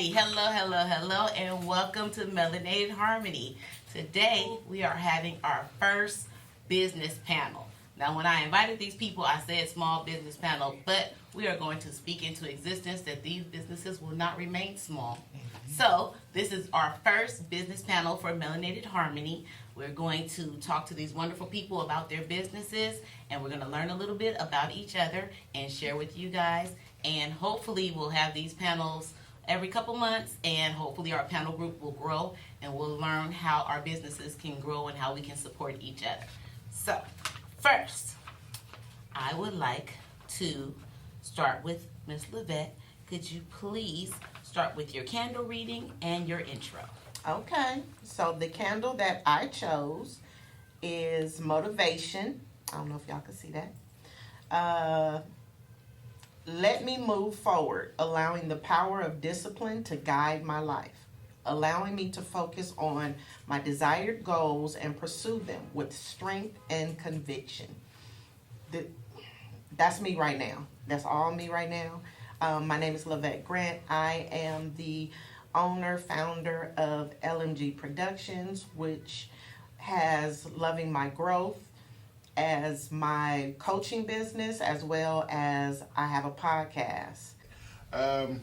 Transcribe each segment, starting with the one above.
Alrighty, hello, and welcome to Melanated Harmony. Today, we are having our first business panel. Now, when I invited these people, I said small business panel, but we are going to speak into existence that these businesses will not remain small. So, this is our first business panel for Melanated Harmony. We're going to talk to these wonderful people about their businesses, and we're going to learn a little bit about each other and share with you guys. And hopefully, we'll have these panels every couple months, and hopefully our panel group will grow, and we'll learn how our businesses can grow and how we can support each other. So, first, I would like to start with Ms. Lavette. Could you please start with your candle reading and your intro? Okay, so the candle that I chose is Motivation. I don't know if y'all can see that. Let me move forward, allowing the power of discipline to guide my life, allowing me to focus on my desired goals and pursue them with strength and conviction. That's me right now. That's all me right now. My name is Lavette Grant. I am the owner, founder of LMG Productions, which has Loving My Growth as my coaching business, as well as I have a podcast.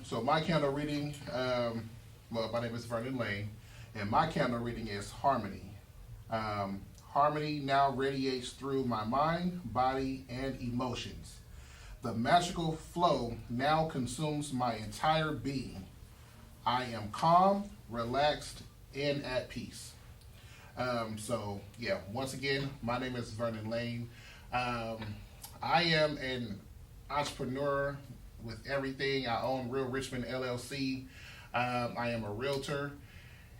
So my candle reading, my name is Vernon Lane, and my candle reading is Harmony. Harmony now radiates through my mind, body, and emotions. The magical flow now consumes my entire being. I am calm, relaxed, and at peace. Once again, my name is Vernon Lane. I am an entrepreneur with everything. I own Real Richmond LLC. I am a realtor,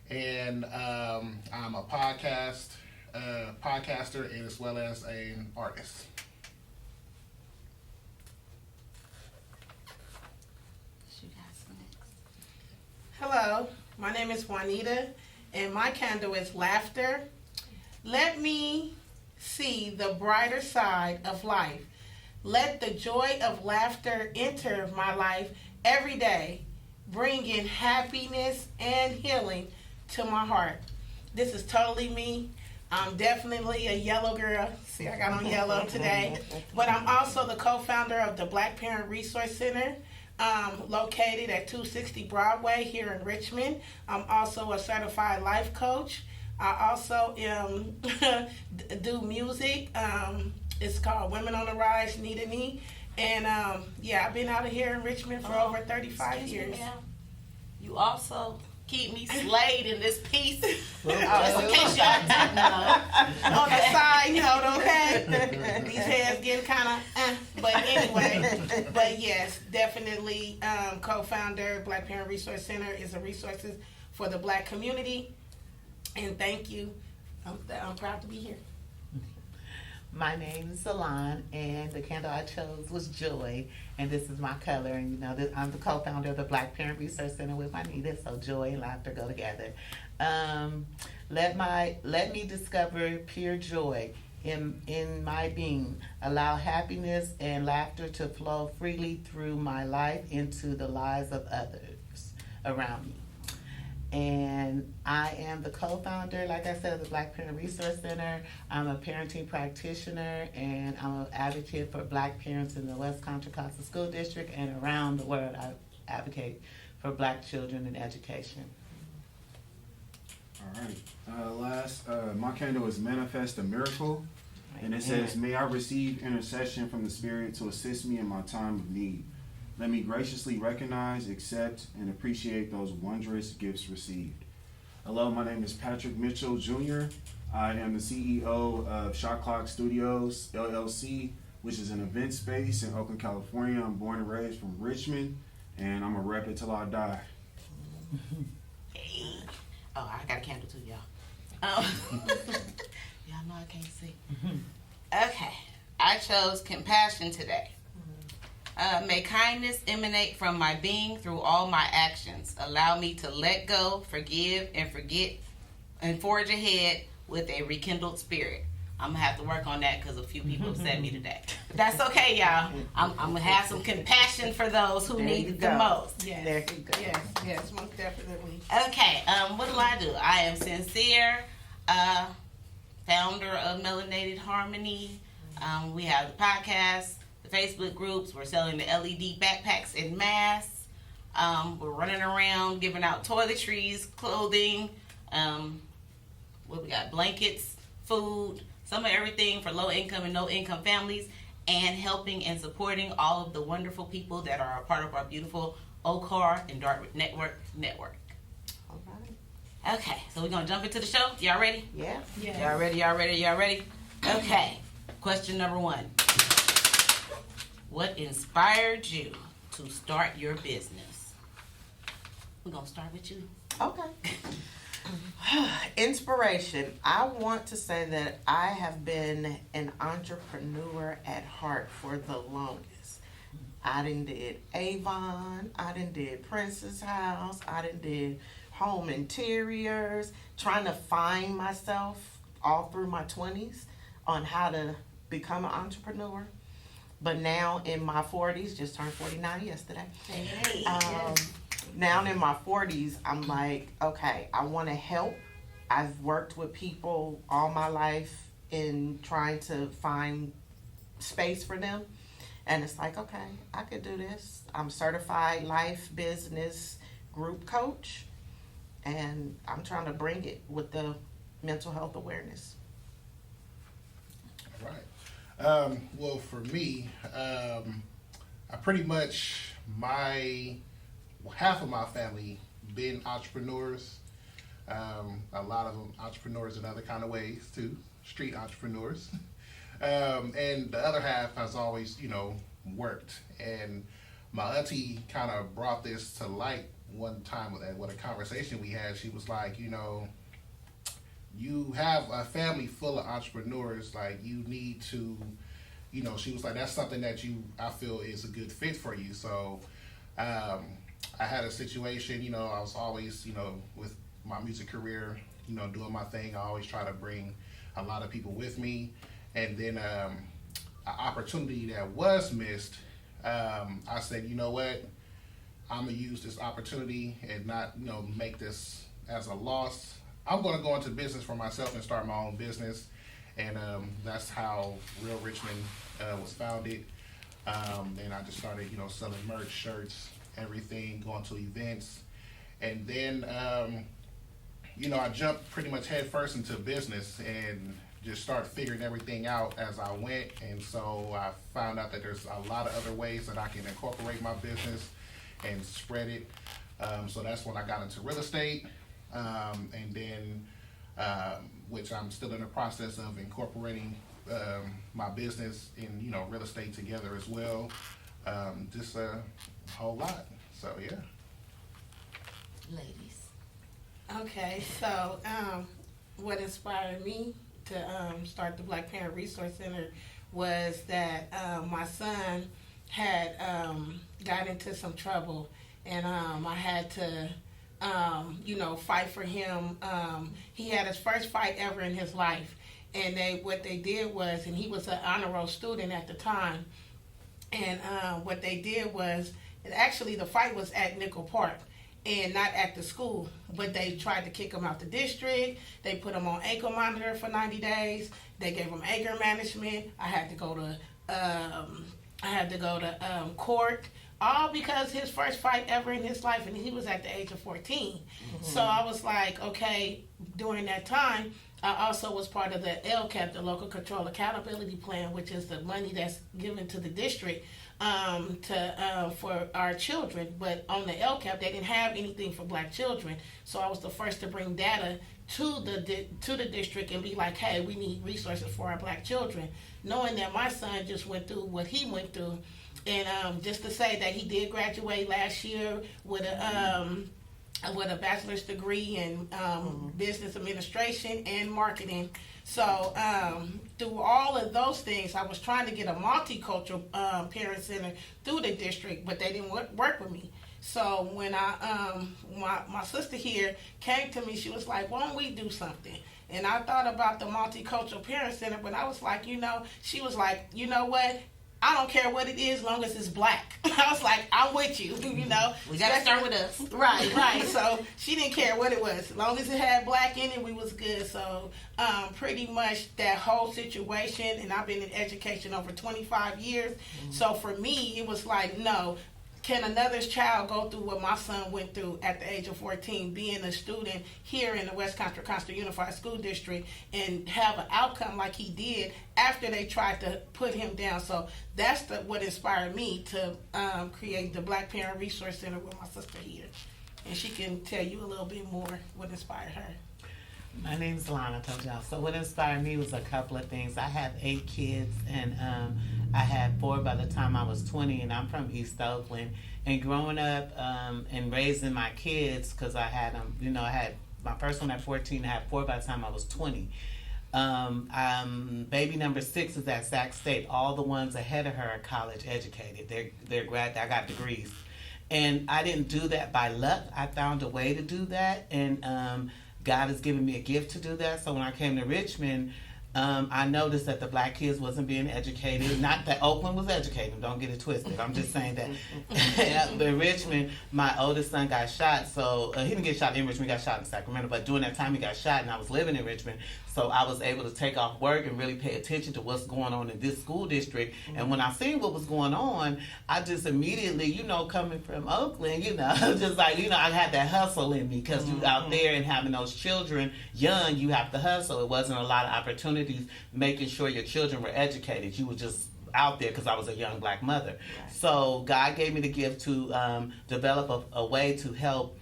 and I'm a podcaster, and as well as an artist. Hello, my name is Juanita, and my candle is Laughter. Let me see the brighter side of life. Let the joy of laughter enter my life every day, bringing happiness and healing to my heart. This is totally me. I'm definitely a yellow girl. See, I got on yellow today. But I'm also the co-founder of the Black Parent Resource Center, located at 260 Broadway here in Richmond. I'm also a certified life coach. I also do music. It's called Women on the Rise, Knee to Knee. And I've been out of here in Richmond for over 35 years. You also keep me slayed in this piece. Just in case y'all didn't know. On the side, okay? These hairs getting kind of, but anyway. But yes, definitely co-founder, Black Parent Resource Center is a resources for the Black community. And thank you. I'm proud to be here. My name is Salon, and the candle I chose was Joy, and this is my color. And I'm the co-founder of the Black Parent Research Center with Juanita, so joy and laughter go together. Let me discover pure joy in my being. Allow happiness and laughter to flow freely through my life into the lives of others around me. And I am the co-founder, like I said, of the Black Parent Resource Center. I'm a parenting practitioner, and I'm an advocate for Black parents in the West Contra Costa School District and around the world. I advocate for Black children in education. All right. My candle is Manifest a Miracle, and it says, "May I receive intercession from the Spirit to assist me in my time of need. Let me graciously recognize, accept, and appreciate those wondrous gifts received." Hello, my name is Patrick Mitchell Jr. I am the CEO of Shot Clock Studios, LLC, which is an event space in Oakland, California. I'm born and raised from Richmond, and I'm a rep it till I die. Hey. Oh, I got a candle too, y'all. Y'all know I can't see. Okay, I chose Compassion today. May kindness emanate from my being through all my actions. Allow me to let go, forgive, and forget, and forge ahead with a rekindled spirit. I'm gonna have to work on that because a few people upset me today. But that's okay, y'all. I'm gonna have some compassion for those who There need you it go. the most. Yes. There you go. Yes, most definitely. Okay, what do? I am Sincere, founder of Melanated Harmony. We have the podcast, the Facebook groups. We're selling the LED backpacks and masks. We're running around giving out toiletries, clothing. What we got? Blankets, food, some of everything for low income and no income families, and helping and supporting all of the wonderful people that are a part of our beautiful OCAR and Dartmouth Network. All right. Okay, so we're gonna jump into the show. Y'all ready? Yeah. Yes. Y'all ready? Okay, question number 1. What inspired you to start your business? We're gonna start with you. Okay. Inspiration. I want to say that I have been an entrepreneur at heart for the longest. I done did Avon, I done did Princess House, I done did home interiors, trying to find myself all through my 20s on how to become an entrepreneur. But now in my 40s, just turned 49 yesterday. Hey, Now in my 40s, I'm like, okay, I want to help. I've worked with people all my life in trying to find space for them. And it's like, okay, I could do this. I'm certified life business group coach. And I'm trying to bring it with the mental health awareness. All right. Well, for me, I pretty much, half of my family been entrepreneurs. A lot of them entrepreneurs in other kind of ways too, street entrepreneurs. And the other half has always, worked. And my auntie kind of brought this to light one time with a conversation we had. She was like, you have a family full of entrepreneurs, like you need to, she was like, that's something that I feel is a good fit for you. So I had a situation, I was always, with my music career, doing my thing. I always try to bring a lot of people with me. And then an opportunity that was missed, I said, you know what? I'm going to use this opportunity and not, make this as a loss. I'm going to go into business for myself and start my own business. And that's how Real Richmond was founded. And I just started, selling merch, shirts, everything, going to events. And then, I jumped pretty much head first into business and just started figuring everything out as I went. And so I found out that there's a lot of other ways that I can incorporate my business and spread it. So that's when I got into real estate. And then, which I'm still in the process of incorporating my business in, real estate together as well. Just a whole lot. So, yeah. Ladies. Okay, so what inspired me to start the Black Parent Resource Center was that my son had got into some trouble, and I had to, fight for him. He had his first fight ever in his life, and what they did was, and he was an honor roll student at the time, and what they did was, and actually the fight was at Nickel Park and not at the school, but they tried to kick him out the district. They put him on ankle monitor for 90 days. They gave him anger management. I had to go to court, all because his first fight ever in his life, and he was at the age of 14. Mm-hmm. So I was like, okay, during that time, I also was part of the LCAP, the Local Control Accountability Plan, which is the money that's given to the district for our children. But on the LCAP, they didn't have anything for Black children. So I was the first to bring data to the district and be like, hey, we need resources for our Black children. Knowing that my son just went through what he went through. And just to say that he did graduate last year with a bachelor's degree in business administration and marketing. So through all of those things, I was trying to get a multicultural parent center through the district, but they didn't work with me. So when my sister here came to me, she was like, "Why don't we do something?" And I thought about the Multicultural Parent Center, but I was like, she was like, "You know what? I don't care what it is, as long as it's black." I was like, "I'm with you." We gotta start with us. Right. So she didn't care what it was, as long as it had black in it, we was good. So pretty much that whole situation, and I've been in education over 25 years. So for me, it was like, no. Can another child go through what my son went through at the age of 14, being a student here in the West Contra Unified School District, and have an outcome like he did after they tried to put him down? So that's what inspired me to create the Black Parent Resource Center with my sister here. And she can tell you a little bit more what inspired her. My name's Lana, I told y'all. So what inspired me was a couple of things. I have 8 kids, and I had 4 by the time I was 20, and I'm from East Oakland. And growing up and raising my kids, because I had them, I had my first one at 14, I had 4 by the time I was 20. Baby number 6 is at Sac State. All the ones ahead of her are college educated. They're I got degrees. And I didn't do that by luck. I found a way to do that, and God has given me a gift to do that. So when I came to Richmond, I noticed that the black kids wasn't being educated. Not that Oakland was educating, don't get it twisted. I'm just saying that in Richmond, my oldest son got shot. So he didn't get shot in Richmond, he got shot in Sacramento. But during that time he got shot, and I was living in Richmond. So I was able to take off work and really pay attention to what's going on in this school district. And when I seen what was going on, I just immediately, coming from Oakland, just like, I had that hustle in me, because you out there and having those children young, you have to hustle. It wasn't a lot of opportunities making sure your children were educated. You were just out there because I was a young black mother. Right. So God gave me the gift to develop a way to help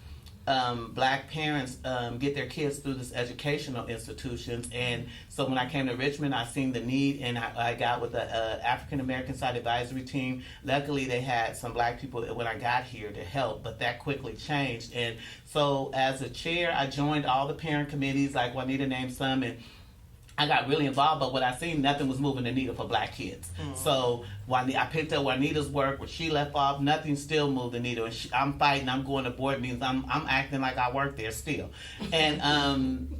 black parents get their kids through this educational institutions. And so when I came to Richmond, I seen the need, and I got with the African American Side Advisory Team. Luckily, they had some black people when I got here to help, but that quickly changed. And so as a chair, I joined all the parent committees, like Juanita named some, and I got really involved, but what I seen, nothing was moving the needle for black kids. So I picked up Juanita's work, where she left off, nothing still moved the needle. And I'm fighting, I'm going to board meetings, I'm acting like I work there still. And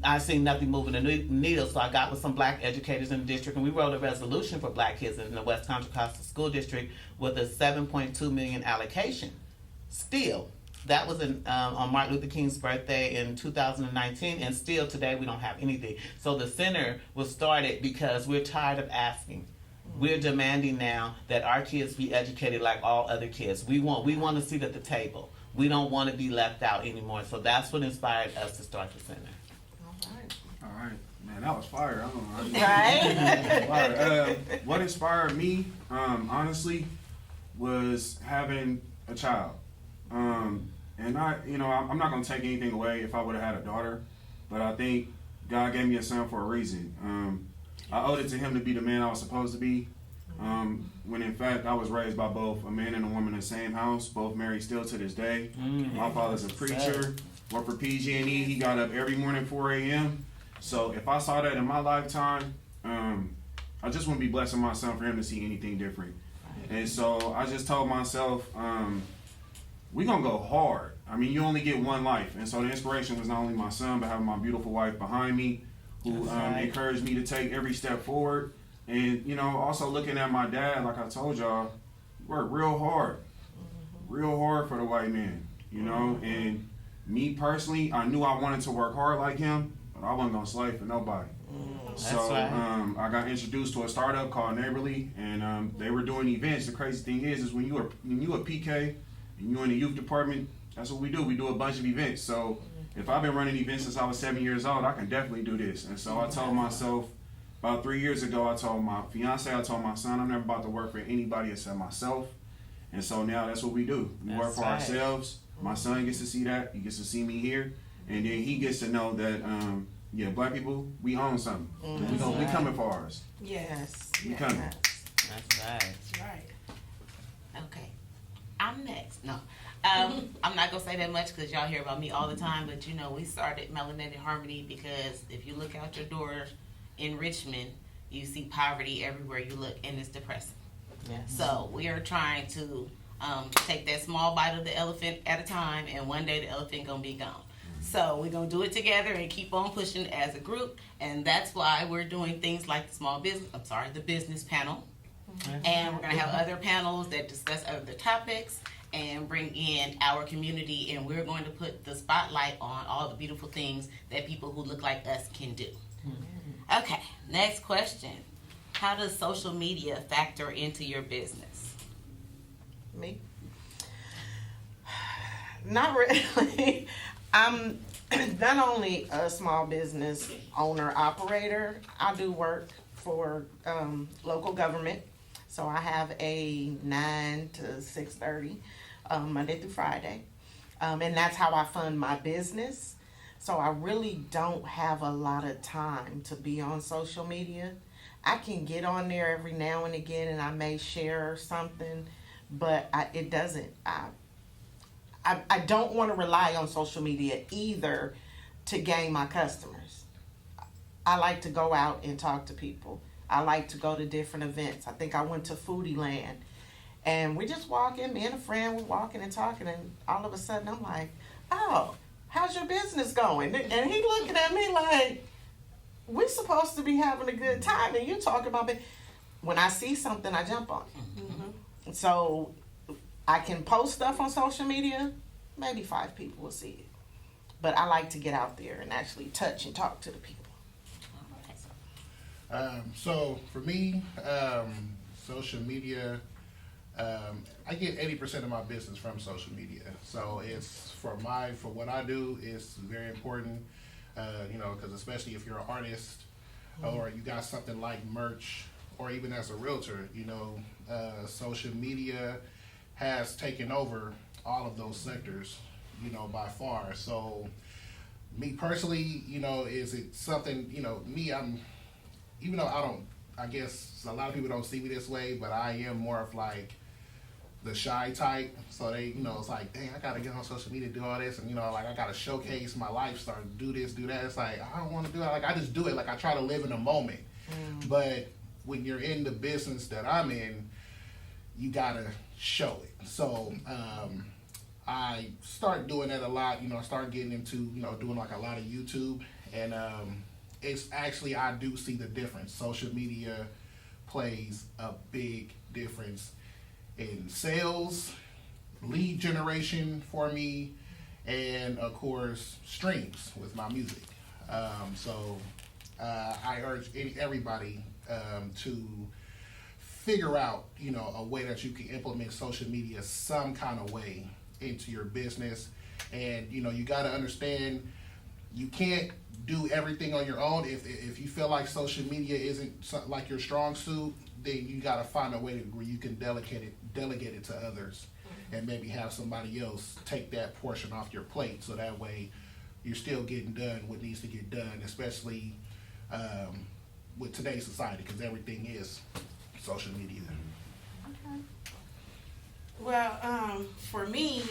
I seen nothing moving the needle, so I got with some black educators in the district, and we wrote a resolution for black kids in the West Contra Costa School District with a $7.2 million allocation. Still. That was on Martin Luther King's birthday in 2019, and still today we don't have anything. So the center was started because we're tired of asking. We're demanding now that our kids be educated like all other kids. We want a seat at the table. We don't want to be left out anymore. So that's what inspired us to start the center. All right. Man, that was fire. I don't know. Right? What inspired me, honestly, was having a child. And I'm not going to take anything away if I would have had a daughter, but I think God gave me a son for a reason. I owed it to him to be the man I was supposed to be, when in fact I was raised by both a man and a woman in the same house, both married still to this day. My father's a preacher, worked for PG&E. He got up every morning at 4 a.m. So if I saw that in my lifetime, I just wouldn't be blessing my son for him to see anything different. And so I just told myself, we're going to go hard. I mean, you only get one life. And so the inspiration was not only my son, but having my beautiful wife behind me, who encouraged me to take every step forward. And, also looking at my dad, like I told y'all, worked real hard for the white man, And me personally, I knew I wanted to work hard like him, but I wasn't going to slave for nobody. So I got introduced to a startup called Neighborly, and they were doing events. The crazy thing is when you a PK, and you're in the youth department, that's what we do. We do a bunch of events. So if I've been running events since I was 7 years old, I can definitely do this. And so I told myself, about 3 years ago, I told my fiance, I told my son, I'm never about to work for anybody except myself. And so now that's what we do. We work for ourselves. My son gets to see that. He gets to see me here. And then he gets to know that, black people, we own something. We coming for ours. Yes. We coming. That's right. That's right. Okay. I'm next. No. I'm not going to say that much because y'all hear about me all the time, but we started Melanated Harmony because if you look out your door in Richmond, you see poverty everywhere you look, and it's depressing. Yes. So we are trying to Take that small bite of the elephant at a time, and one day the elephant gonna be gone. So we're gonna do it together and keep on pushing as a group, and that's why we're doing things like the business panel, and we're gonna have other panels that discuss other topics and bring in our community, and we're going to put the spotlight on all the beautiful things that people who look like us can do. Okay, next question. How does social media factor into your business? Me? Not really. I'm not only a small business owner operator, I do work for local government. So I have a 9 to 6:30 Monday through Friday. And that's how I fund my business. So I really don't have a lot of time to be on social media. I can get on there every now and again and I may share something, but it doesn't. I don't want to rely on social media either to gain my customers. I like to go out and talk to people. I like to go to different events. I think I went to Foodie Land and we just walking, me and a friend were walking and talking, and all of a sudden I'm like, oh, how's your business going? And he looking at me like, we're supposed to be having a good time and you talking about it. When I see something, I jump on it. Mm-hmm. So I can post stuff on social media, maybe 5 people will see it. But I like to get out there and actually touch and talk to the people. So for me, social media, I get 80% of my business from social media. So it's for what I do, it's very important, because especially if you're an artist or you got something like merch, or even as a realtor, social media has taken over all of those sectors, by far. So me personally, is it something, even though I guess a lot of people don't see me this way, but I am more of like the shy type. So they, it's like, dang, I gotta get on social media, do all this, and I gotta showcase my lifestyle, do this, do that. It's like, I don't want to do it. Like, I just do it. Like, I try to live in the moment. But when you're in the business that I'm in, you gotta show it. So I start doing that a lot. I start getting into doing like a lot of YouTube, and it's actually, I do see the difference. Social media plays a big difference in sales, lead generation for me, and of course streams with my music. So I urge everybody to figure out a way that you can implement social media some kind of way into your business. And you got to understand, you can't do everything on your own. If you feel like social media isn't like your strong suit, then you got to find a way where you can delegate it to others, and maybe have somebody else take that portion off your plate, so that way you're still getting done what needs to get done, especially with today's society, because everything is social media. Okay. Well, for me,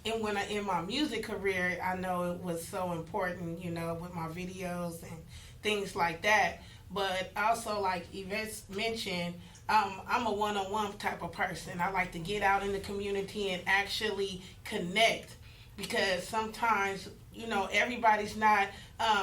in my music career, I know it was so important, with my videos and things like that. But also, like Yvette mentioned, I'm a one-on-one type of person. I like to get out in the community and actually connect, because sometimes, everybody's not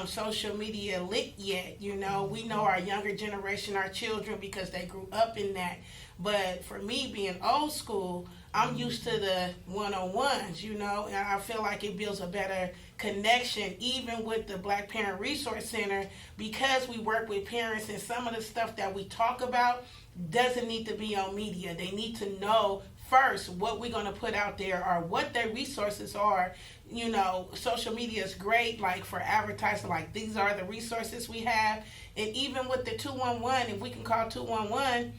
social media lit yet. We know our younger generation, our children, because they grew up in that. But for me, being old school, I'm used to the one-on-ones, and I feel like it builds a better connection, even with the Black Parent Resource Center, because we work with parents, and some of the stuff that we talk about doesn't need to be on media. They need to know first what we're going to put out there, or what their resources are. Social media is great, like for advertising, like these are the resources we have. And even with the 211, if we can call 211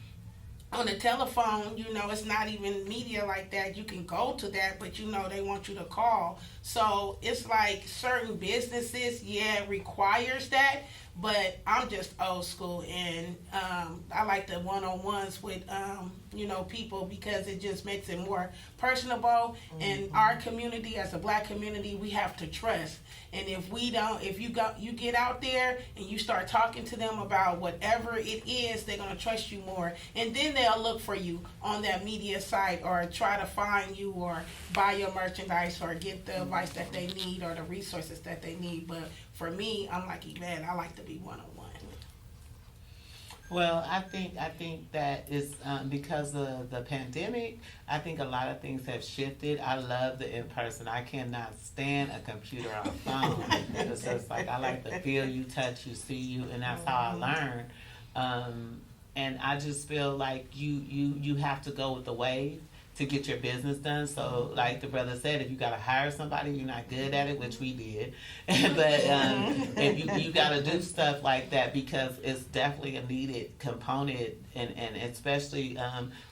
on the telephone, it's not even media like that. You can go to that, but they want you to call. So it's like certain businesses, it requires that, but I'm just old school, and I like the one-on-ones with people, because it just makes it more personable. And our community, as a black community, we have to trust. And if you get out there and you start talking to them about whatever it is, they're gonna trust you more, and then they'll look for you on that media site, or try to find you, or buy your merchandise, or get the advice that they need, or the resources that they need. But for me, I'm like Yvette, I like to be one-on-one. Well, I think that is because of the pandemic. I think a lot of things have shifted. I love the in person. I cannot stand a computer or a phone. It's just like I like to feel you, touch you, see you, and that's how I learn. And I just feel like you have to go with the wave to get your business done. So like the brother said, if you gotta hire somebody, you're not good at it, which we did. But if you gotta do stuff like that, because it's definitely a needed component, and especially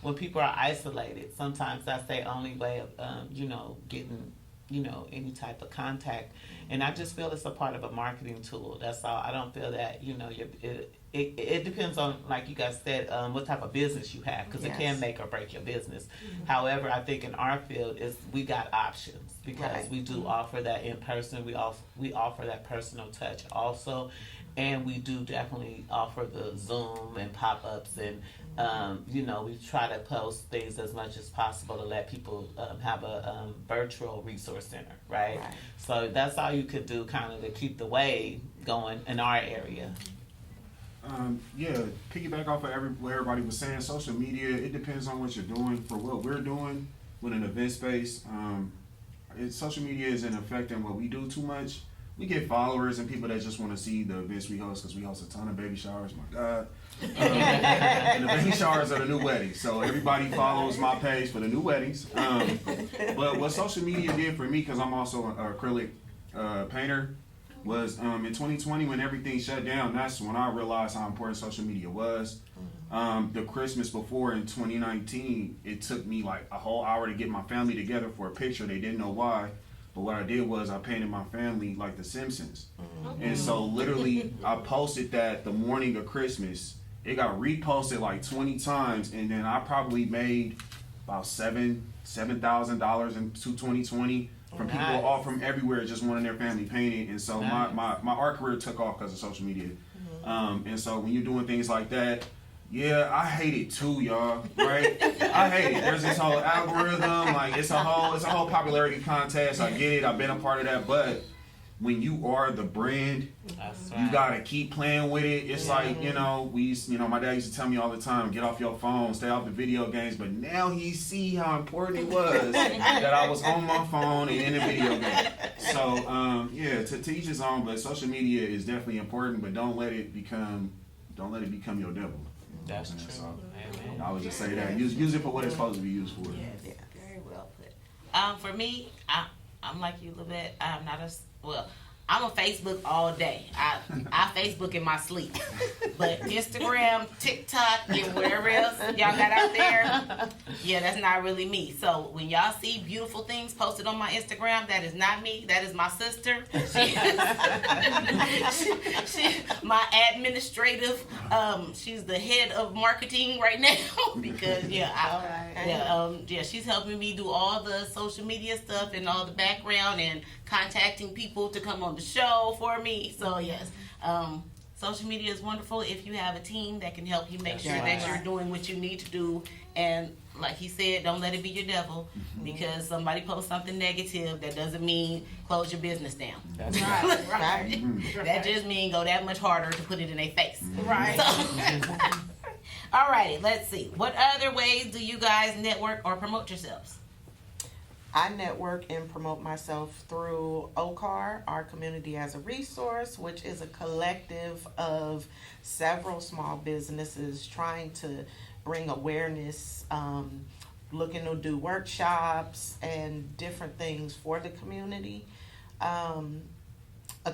when people are isolated, sometimes that's their only way of getting any type of contact. And I just feel it's a part of a marketing tool. That's all. I don't feel that it depends on, like you guys said, what type of business you have, because it can make or break your business. However, I think in our field we got options, because we do offer that in person. We offer that personal touch also, and we do definitely offer the Zoom and pop-ups, and we try to post things as much as possible to let people have a virtual resource center, right? So that's all you could do, kind of, to keep the wave going in our area. Piggyback off of what everybody was saying, social media, it depends on what you're doing. For what we're doing with an event space, social media isn't affecting what we do too much. We get followers and people that just want to see the events we host, because we host a ton of baby showers, my God. And the baby showers are the new weddings, so everybody follows my page for the new weddings. But what social media did for me, because I'm also an acrylic painter, was in 2020, when everything shut down, that's when I realized how important social media was. The Christmas before in 2019, it took me like a whole hour to get my family together for a picture. They didn't know why, but what I did was I painted my family like the Simpsons. And so literally I posted that the morning of Christmas. It got reposted like 20 times, and then I probably made about $7,000 in 2020 from people all from everywhere just wanting their family painted. And so my art career took off because of social media. And so when you're doing things like that, I hate it too, y'all, right? I hate it. There's this whole algorithm, like it's a whole popularity contest. I get it, I've been a part of that, but when you are the brand, you gotta keep playing with it. It's like, my dad used to tell me all the time, get off your phone, stay off the video games, but now he see how important it was that I was on my phone and in a video game. So, to each his own, but social media is definitely important, but don't let it become your devil. That's true. So, I would just say that. Use it for what it's supposed to be used for. Yes, very well put. For me, I'm like you, Lavette. I'm on Facebook all day. I Facebook in my sleep. But Instagram, TikTok, and wherever else y'all got out there, that's not really me. So when y'all see beautiful things posted on my Instagram, that is not me. That is my sister. She my administrative, she's the head of marketing right now because she's helping me do all the social media stuff and all the background and contacting people to come on the show for me. So yes, social media is wonderful if you have a team that can help you make sure that you're doing what you need to do. And like he said, don't let it be your devil, because somebody posts something negative, that doesn't mean close your business down. That's right. That just means go that much harder to put it in their face. Right. So, alrighty, let's see. What other ways do you guys network or promote yourselves? I network and promote myself through OCAR, our Community as a Resource, which is a collective of several small businesses trying to bring awareness, looking to do workshops and different things for the community. A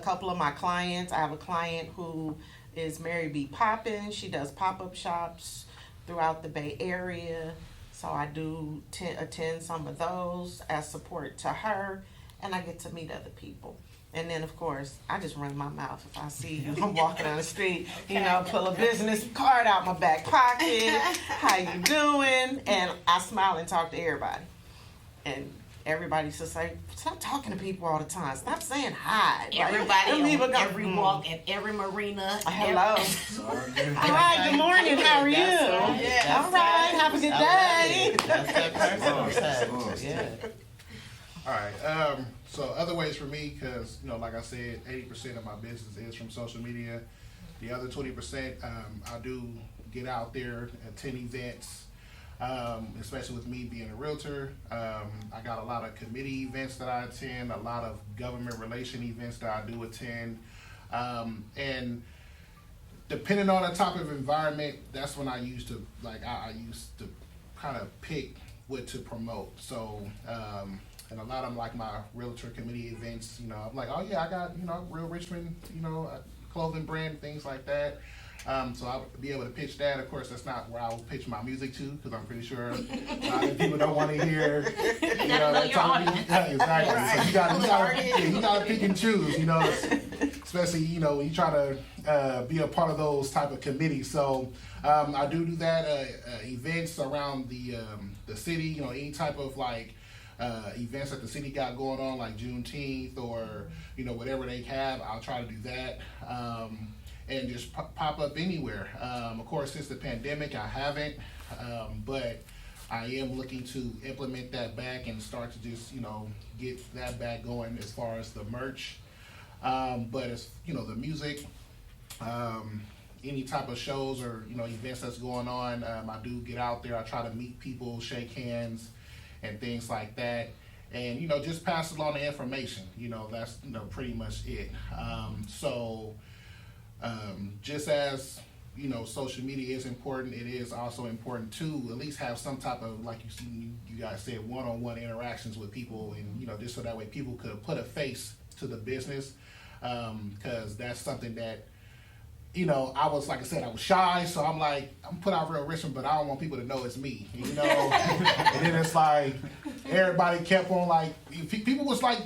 couple of my clients, I have a client who is Mary B. Poppin. She does pop-up shops throughout the Bay Area. So I do attend some of those as support to her, and I get to meet other people. And then, of course, I just run my mouth if I see I'm walking down the street, pull a business card out my back pocket. How you doing? And I smile and talk to everybody. And everybody's just like, stop talking to people all the time. Stop saying hi. Everybody on go, every walk at every marina. Hello. All right, good morning. How are you? Yeah. All right, have a good day. That's that personal touch. Yeah. All right. So other ways for me, because like I said, 80% of my business is from social media. The other 20%, I do get out there, attend events, especially with me being a realtor. I got a lot of committee events that I attend, a lot of government relation events that I do attend, and depending on the type of environment, that's when I used to I used to kind of pick what to promote. So. And a lot of like my realtor committee events, I'm like, oh yeah, I got, Real Richmond, clothing brand, things like that. So I'll be able to pitch that. Of course, that's not where I will pitch my music to, because I'm pretty sure a lot of people don't want to hear, that type of music. Yeah, exactly. Right. So you gotta pick and choose, especially, when you try to be a part of those type of committees. So I do that, events around the city, any type of events that the city got going on, like Juneteenth or whatever they have, I'll try to do that, and just pop up anywhere. Of course, since the pandemic, I haven't, but I am looking to implement that back and start to just get that back going as far as the merch. But as the music, any type of shows or events that's going on, I do get out there. I try to meet people, shake hands, and things like that, and just pass along the information. That's pretty much it. So just as social media is important, it is also important to at least have some type of, like you guys said, one-on-one interactions with people, and just so that way people could put a face to the business, because that's something that I was, like I said, I was shy, so I'm like, I'm put out Real Richmond, but I don't want people to know it's me, And then it's like, everybody kept on people was like,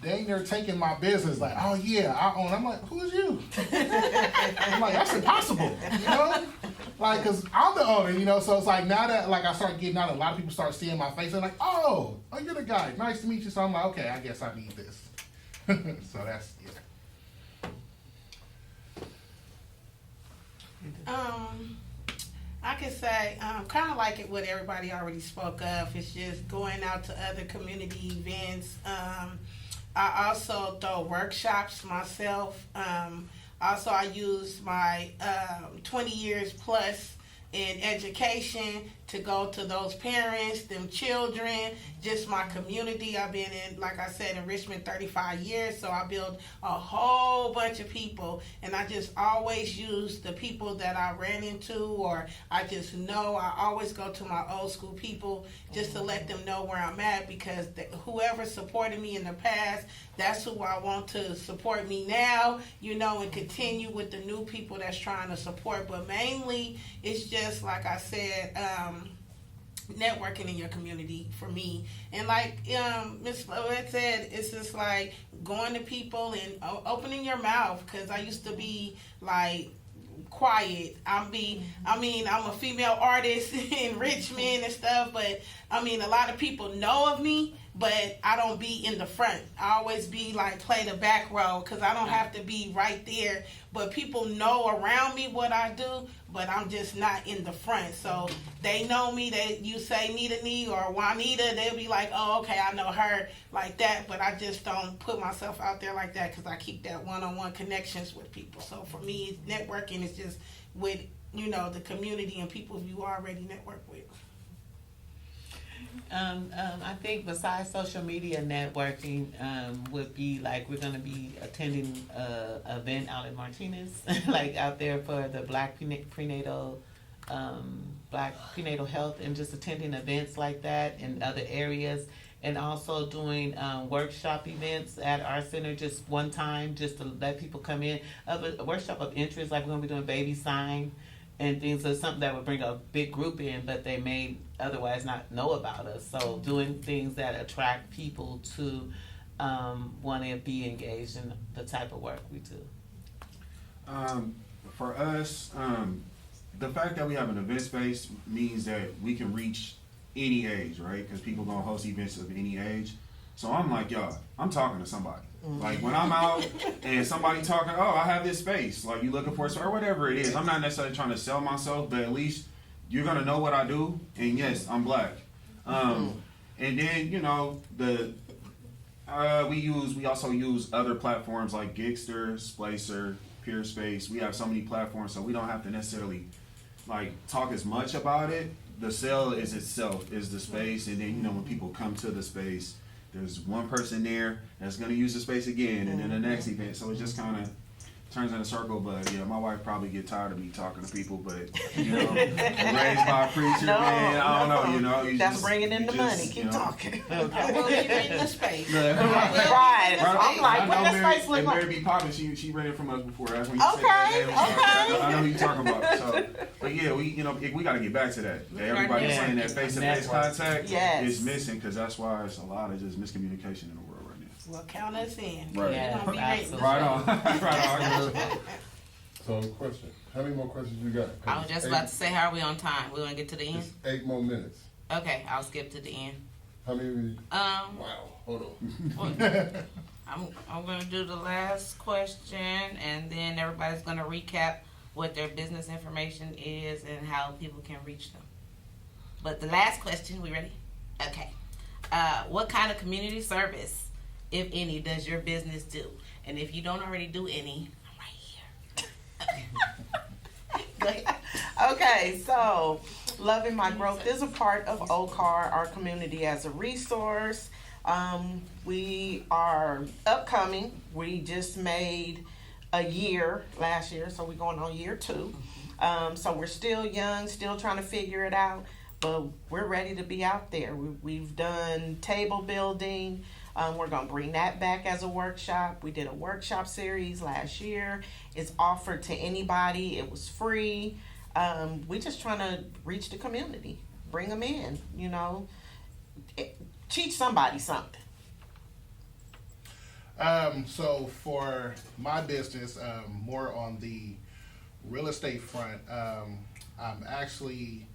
dang, they're taking my business, like, oh yeah, I own. I'm like, who's you? I'm like, that's impossible, cause I'm the owner, so it's like, now that I start getting out, a lot of people start seeing my face, and like, oh, you're the guy, nice to meet you. So I'm like, okay, I guess I need this. So that's, yeah. I could say kind of like what everybody already spoke of. It's just going out to other community events. I also throw workshops myself. Also, I use my 20 years plus in education to go to those parents, them children, just my community. I've been in, like I said, in Richmond 35 years, so I built a whole bunch of people, and I just always use the people that I ran into, or I just know. I always go to my old school people just to let them know where I'm at, because whoever supported me in the past, that's who I want to support me now, and continue with the new people that's trying to support. But mainly, it's just, like I said, networking in your community for me. And like Ms. Lavette said, it's just like going to people and opening your mouth, because I used to be like quiet. I'm a female artist in Richmond and stuff, but a lot of people know of me, but I don't be in the front. I always be play the back row, because I don't have to be right there, but people know around me what I do, but I'm just not in the front. So they know me. You say Nita Nee or Juanita, they'll be like, oh, okay, I know her, like that, but I just don't put myself out there like that, because I keep that one-on-one connections with people. So for me, networking is just with, the community and people you already network with. I think besides social media networking, would be we're gonna be attending a event out in Martinez, out there for the Black prenatal health, and just attending events like that in other areas, and also doing workshop events at our center just one time, just to let people come in. A workshop of interest, we're gonna be doing baby sign and things. So something that would bring a big group in, but they may otherwise not know about us. So doing things that attract people to want to be engaged in the type of work we do? For us, the fact that we have an event space means that we can reach any age, right? Because people gonna host events of any age. So I'm like, y'all, I'm talking to somebody. Like when I'm out and somebody talking, oh, I have this space. Like you looking for a space or whatever it is. I'm not necessarily trying to sell myself, but at least you're gonna know what I do. And yes, I'm black. And then we also use other platforms like Gigster, Splacer, Peerspace. We have so many platforms, so we don't have to necessarily like talk as much about it. The sale is the space, and then when people come to the space, there's one person there that's gonna use the space again, and then the next event. So it just kind of turns in a circle. But yeah, my wife probably get tired of me talking to people, but raised by a preacher, man. I don't know, you That's just, bringing in the just, money. Keep talking. I will be in the space. Right. I'm like, I what know that Mary, space look and like? Mary B. Poppin, she rented from us before. That's when you said Okay, that. okay. I know who you talking about. So, but yeah, we got to get back to that. Everybody's saying that face-to-face contact is missing because that's why it's a lot of just miscommunication in the world right now. Well, count us in. Right. Yeah, We're gonna be absolutely. Right on. Right on. So, question. How many more questions you got? I was just about to say, how are we on time? We want to get to the end? It's 8 more minutes. Okay, I'll skip to the end. How many? Wow. Hold on. I'm going to do the last question, and then everybody's going to recap what their business information is and how people can reach them. But the last question, we ready? Okay. What kind of community service, if any, does your business do? And if you don't already do any, I'm right here. Go ahead. Okay, so Loving My Growth is a part of OCAR, our community as a resource. We are upcoming. We just made a year last year, so we're going on year 2. So we're still young, still trying to figure it out, but we're ready to be out there. We've done table building. We're going to bring that back as a workshop. We did a workshop series last year. It's offered to anybody. It was free. We're just trying to reach the community, bring them in, teach somebody something. So for my business, more on the real estate front, I'm actually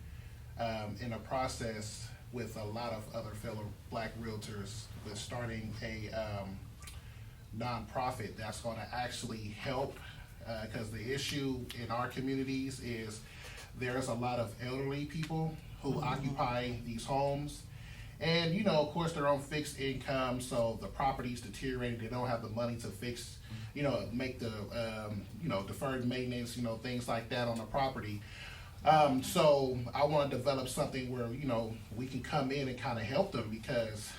in a process with a lot of other fellow black realtors with starting a nonprofit that's going to actually help, because the issue in our communities is there's a lot of elderly people who occupy these homes. And, of course, they're on fixed income, so the property's deteriorating. They don't have the money to fix, make the, deferred maintenance, things like that on the property. So I want to develop something where, we can come in and kind of help them, because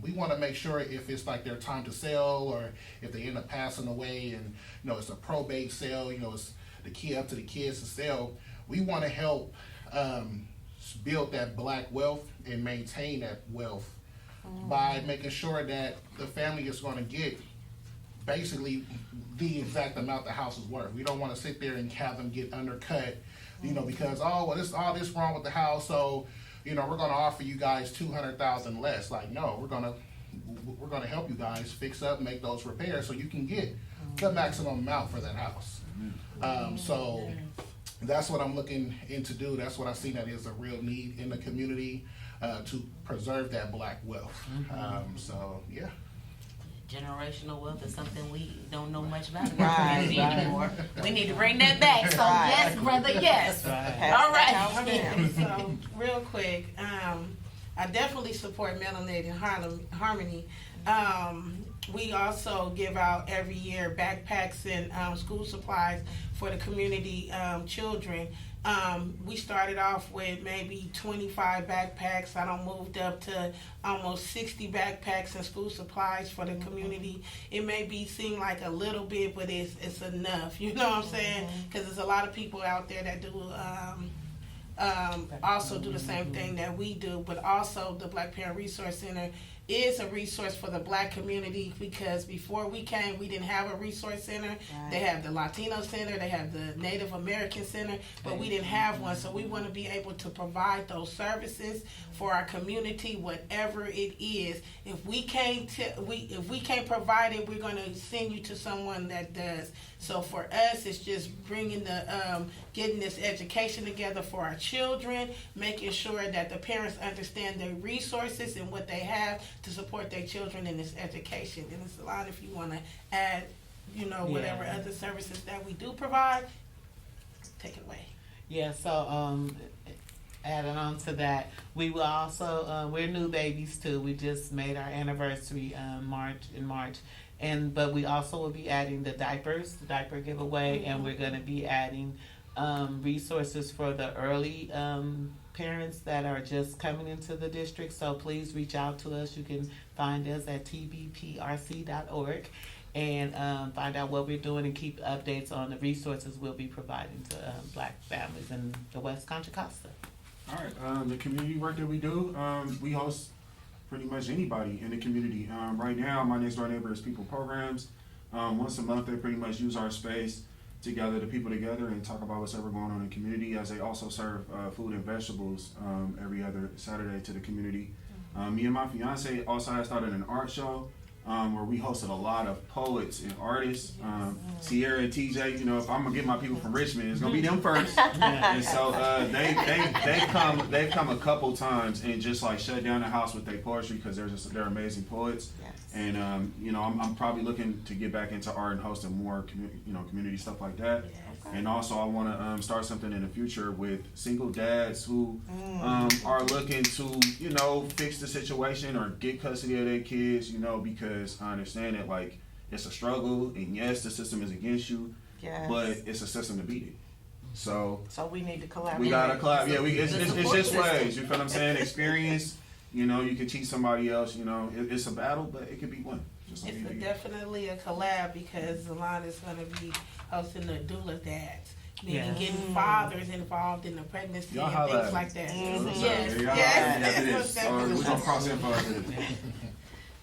we want to make sure if it's like their time to sell, or if they end up passing away and, it's a probate sale, it's the key up to the kids to sell. We want to help build that black wealth and maintain that wealth by making sure that the family is going to get basically the exact amount the house is worth. We don't want to sit there and have them get undercut, because there's all this wrong with the house, so we're going to offer you guys $200,000 less. Like, no, we're going to help you guys fix up, make those repairs, so you can get the maximum amount for that house. So that's what I'm looking into do. That's what I see that is a real need in the community, to preserve that black wealth. So yeah. Generational wealth is something we don't know much about in Right, our community right. anymore. We need to bring that back. So Right. yes, brother, yes. Right. All right. Pass it down. So, real quick, I definitely support Melanated Harmony. We also give out every year backpacks and school supplies for the community children. We started off with maybe 25 backpacks. I done moved up to almost 60 backpacks and school supplies for the community. It may seem like a little bit, but it's enough. You know what I'm saying? Because there's a lot of people out there that do also do the same thing that we do, but also the Black Parent Resource Center is a resource for the Black community, because before we came, we didn't have a resource center. Right. They have the Latino Center, they have the Native American Center, but we didn't have one. So we want to be able to provide those services for our community, whatever it is. If we can't provide it, we're going to send you to someone that does. So for us, it's just bringing getting this education together for our children, making sure that the parents understand their resources and what they have to support their children in this education. And it's a lot if you want to add, whatever other services that we do provide, take it away. Yeah, so adding on to that, we will also we're new babies too. We just made our anniversary in March, but we also will be adding the diaper giveaway, and we're going to be adding resources for the early parents that are just coming into the district. So please reach out to us. You can find us at tbprc.org and find out what we're doing and keep updates on the resources we'll be providing to Black families in the West Contra Costa. All right, the community work that we do, we host pretty much anybody in the community. Right now, my next door neighbors people programs. Once a month, they pretty much use our space to gather the people together and talk about what's ever going on in the community, as they also serve food and vegetables every other Saturday to the community. Me and my fiance also had started an art show where we hosted a lot of poets and artists. Sierra and TJ, if I'm gonna get my people from Richmond, it's gonna be them first. And so they've come a couple times and just like shut down the house with their poetry, because they're amazing poets. Yes. And I'm probably looking to get back into art and hosting more community stuff like that. Okay. And also I want to start something in the future with single dads who are looking to fix the situation or get custody of their kids, because I understand that like it's a struggle, and yes, the system is against you, Yes. but it's a system to beat it. So So we need to collaborate. we gotta collab. Yeah, it's just ways. You feel what I'm saying? Experience. You can teach somebody else. It's a battle, but it can be won. Just like It's definitely a collab, because Zalon is going to be hosting the doula dads, meaning getting fathers involved in the pregnancy Y'all and holla things at like that. me. Yes, Y'all yes. holla after this. Or we're gonna cross info after this.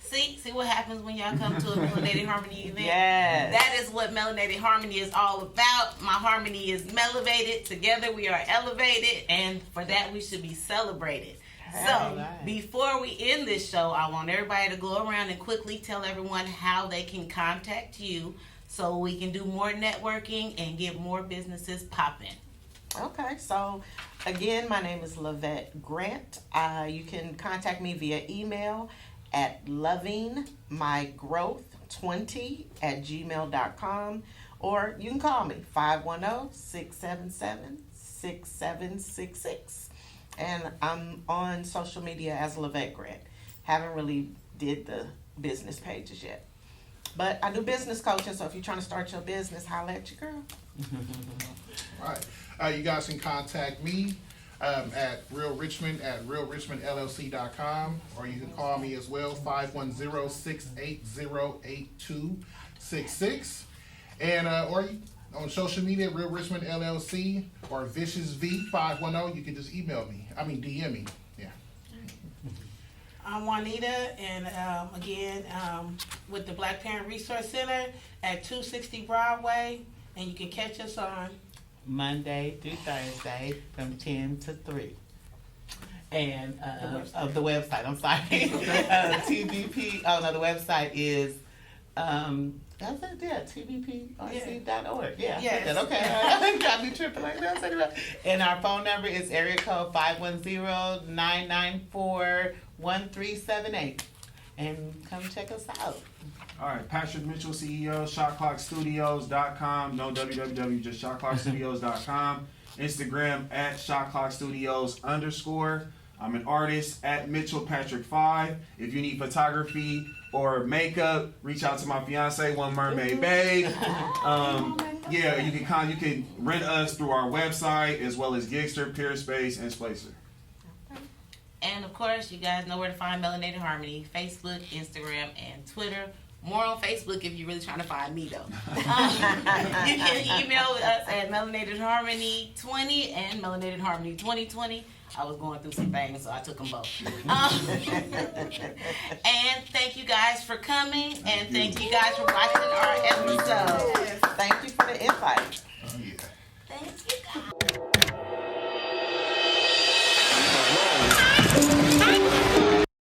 See what happens when y'all come to a Melanated Harmony event? Yes. That is what Melanated Harmony is all about. My harmony is melevated. Together we are elevated, and for that we should be celebrated. So, Alright. before we end this show, I want everybody to go around and quickly tell everyone how they can contact you so we can do more networking and get more businesses popping. Okay, so again, my name is Lavette Grant. You can contact me via email at lovingmygrowth20@gmail.com, or you can call me 510-677-6766. And I'm on social media as Lavette Grant. Haven't really did the business pages yet. But I do business coaching, so if you're trying to start your business, holla at your girl. All right. You guys can contact me at Real Richmond at realrichmondllc.com, or you can call me as well, 510-680-8266. And or on social media, Real Richmond LLC or Vicious V 510. You can just DM me. Yeah. I'm Juanita, and again, with the Black Parent Resource Center at 260 Broadway, and you can catch us on Monday through Thursday from 10 to 3. And website. of the website, I'm sorry. TBP, the website is tbprc.org. Yeah. Yes. Okay. I got me tripping like that. And our phone number is area code 510-994-1378. And come check us out. All right, Patrick Mitchell, CEO, ShotClockStudios.com. No www, just ShotClockStudios.com. Instagram at ShotClockStudios_. I'm an artist at Mitchell Patrick 5. If you need photography or makeup, reach out to my fiance, One Mermaid Babe. Yeah, you can rent us through our website, as well as Gigster, Peerspace, and Splacer. And of course, you guys know where to find Melanated Harmony: Facebook, Instagram, and Twitter. More on Facebook if you're really trying to find me, though. You can email us at melanatedharmony20 and melanatedharmony2020. I was going through some things, so I took them both. And for coming, and thank you guys for watching our episode. Thank you for the invite. Oh, yeah. Thank you guys.